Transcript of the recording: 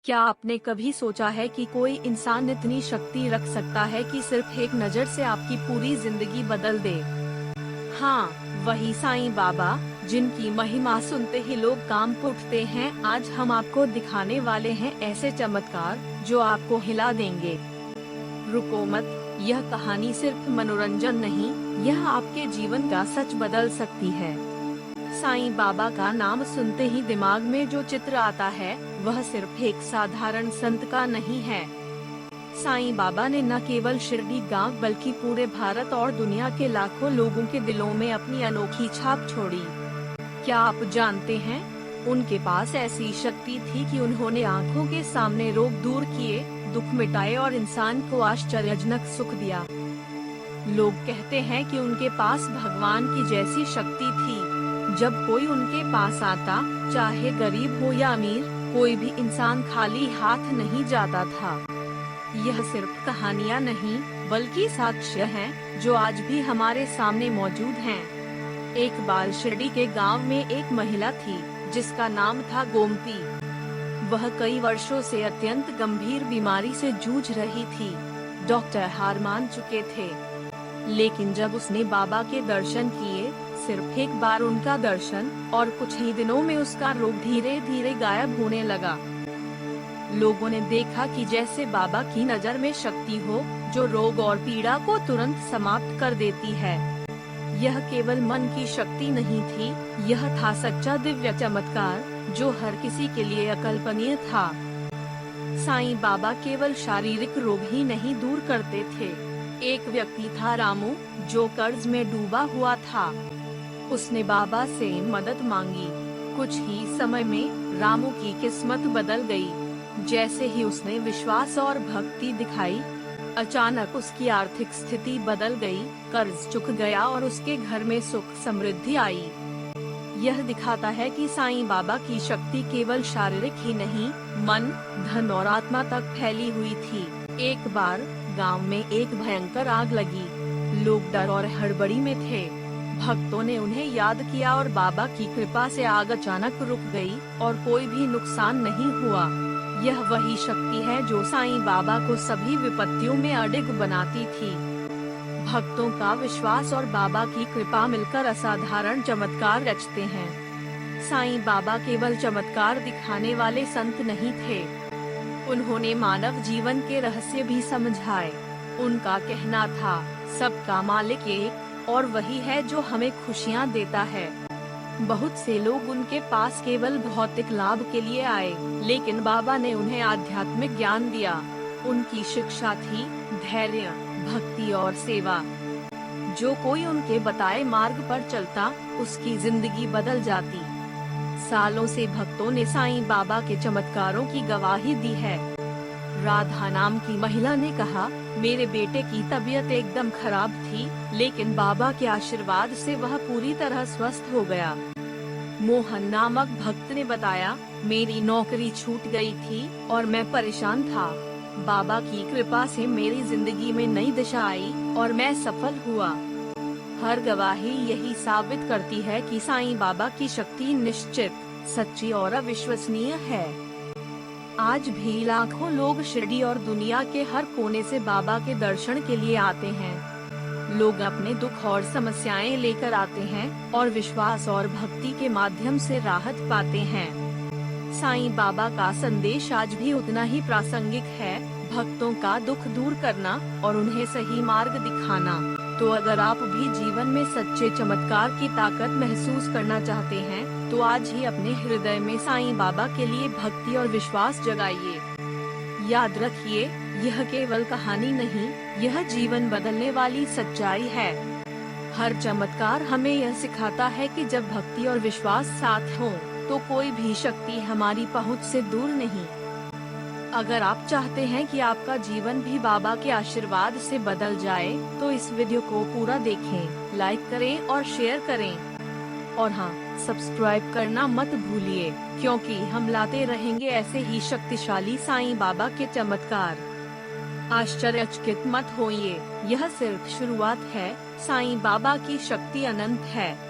क्या आपने कभी सोचा है कि कोई इंसान इतनी शक्ति रख सकता है कि सिर्फ एक नज़र से आपकी पूरी जिंदगी बदल दे? हाँ, वही साईं बाबा, जिनकी महिमा सुनते ही लोग कांप उठते हैं। आज हम आपको दिखाने वाले हैं ऐसे चमत्कार जो आपको हिला देंगे। रुको मत, यह कहानी सिर्फ मनोरंजन नहीं, यह आपके जीवन का सच बदल सकती है। साईं बाबा का नाम सुनते ही दिमाग में जो चित्र आता है, वह सिर्फ एक साधारण संत का नहीं है। साईं बाबा ने न केवल शिरडी गांव बल्कि पूरे भारत और दुनिया के लाखों लोगों के दिलों में अपनी अनोखी छाप छोड़ी। क्या आप जानते हैं, उनके पास ऐसी शक्ति थी कि उन्होंने आंखों के सामने रोग दूर किए, दुख मिटाए और इंसान को आश्चर्यजनक सुख दिया। लोग कहते हैं कि उनके पास भगवान की जैसी शक्ति थी। जब कोई उनके पास आता, चाहे गरीब हो या अमीर, कोई भी इंसान खाली हाथ नहीं जाता था। यह सिर्फ कहानियां नहीं, बल्कि साक्ष्य हैं, जो आज भी हमारे सामने मौजूद हैं। एक बार शिरडी के गांव में एक महिला थी, जिसका नाम था गोमती। वह कई वर्षों से अत्यंत गंभीर बीमारी से जूझ रही थी। डॉक्टर हार मान चुके थे, लेकिन जब उसने बाबा के दर्शन किए, सिर्फ एक बार उनका दर्शन, और कुछ ही दिनों में उसका रोग धीरे धीरे गायब होने लगा। लोगों ने देखा कि जैसे बाबा की नजर में शक्ति हो, जो रोग और पीड़ा को तुरंत समाप्त कर देती है। यह केवल मन की शक्ति नहीं थी, यह था सच्चा दिव्य चमत्कार, जो हर किसी के लिए अकल्पनीय था। साईं बाबा केवल शारीरिक रोग ही नहीं दूर करते थे। एक व्यक्ति था रामू, जो कर्ज में डूबा हुआ था। उसने बाबा से मदद मांगी। कुछ ही समय में रामू की किस्मत बदल गई। जैसे ही उसने विश्वास और भक्ति दिखाई, अचानक उसकी आर्थिक स्थिति बदल गई, कर्ज चुक गया और उसके घर में सुख समृद्धि आई। यह दिखाता है कि साईं बाबा की शक्ति केवल शारीरिक ही नहीं, मन, धन और आत्मा तक फैली हुई थी। एक बार गांव में एक भयंकर आग लगी। लोग डर और हड़बड़ी में थे। भक्तों ने उन्हें याद किया और बाबा की कृपा से आग अचानक रुक गई और कोई भी नुकसान नहीं हुआ। यह वही शक्ति है जो साईं बाबा को सभी विपत्तियों में अडिग बनाती थी। भक्तों का विश्वास और बाबा की कृपा मिलकर असाधारण चमत्कार रचते हैं। साईं बाबा केवल चमत्कार दिखाने वाले संत नहीं थे, उन्होंने मानव जीवन के रहस्य भी समझाए। उनका कहना था, सबका मालिक एक, और वही है जो हमें खुशियाँ देता है। बहुत से लोग उनके पास केवल भौतिक लाभ के लिए आए, लेकिन बाबा ने उन्हें आध्यात्मिक ज्ञान दिया। उनकी शिक्षा थी धैर्य, भक्ति और सेवा। जो कोई उनके बताए मार्ग पर चलता, उसकी जिंदगी बदल जाती। सालों से भक्तों ने साईं बाबा के चमत्कारों की गवाही दी है। राधा नाम की महिला ने कहा, मेरे बेटे की तबीयत एकदम खराब थी, लेकिन बाबा के आशीर्वाद से वह पूरी तरह स्वस्थ हो गया। मोहन नामक भक्त ने बताया, मेरी नौकरी छूट गई थी और मैं परेशान था। बाबा की कृपा से मेरी जिंदगी में नई दिशा आई और मैं सफल हुआ। हर गवाही यही साबित करती है कि साईं बाबा की शक्ति निश्चित, सच्ची और अविश्वसनीय है। आज भी लाखों लोग शिरडी और दुनिया के हर कोने से बाबा के दर्शन के लिए आते हैं। लोग अपने दुख और समस्याएं लेकर आते हैं और विश्वास और भक्ति के माध्यम से राहत पाते हैं। साईं बाबा का संदेश आज भी उतना ही प्रासंगिक है, भक्तों का दुख दूर करना और उन्हें सही मार्ग दिखाना। तो अगर आप भी जीवन में सच्चे चमत्कार की ताकत महसूस करना चाहते हैं, तो आज ही अपने हृदय में साईं बाबा के लिए भक्ति और विश्वास जगाइए। याद रखिए, यह केवल कहानी नहीं, यह जीवन बदलने वाली सच्चाई है। हर चमत्कार हमें यह सिखाता है कि जब भक्ति और विश्वास साथ हों, तो कोई भी शक्ति हमारी पहुंच से दूर नहीं। अगर आप चाहते हैं कि आपका जीवन भी बाबा के आशीर्वाद से बदल जाए, तो इस वीडियो को पूरा देखें, लाइक करें और शेयर करें। और हाँ, सब्सक्राइब करना मत भूलिए, क्योंकि हम लाते रहेंगे ऐसे ही शक्तिशाली साईं बाबा के चमत्कार। आश्चर्यचकित मत होइए, यह सिर्फ शुरुआत है, साईं बाबा की शक्ति अनंत है।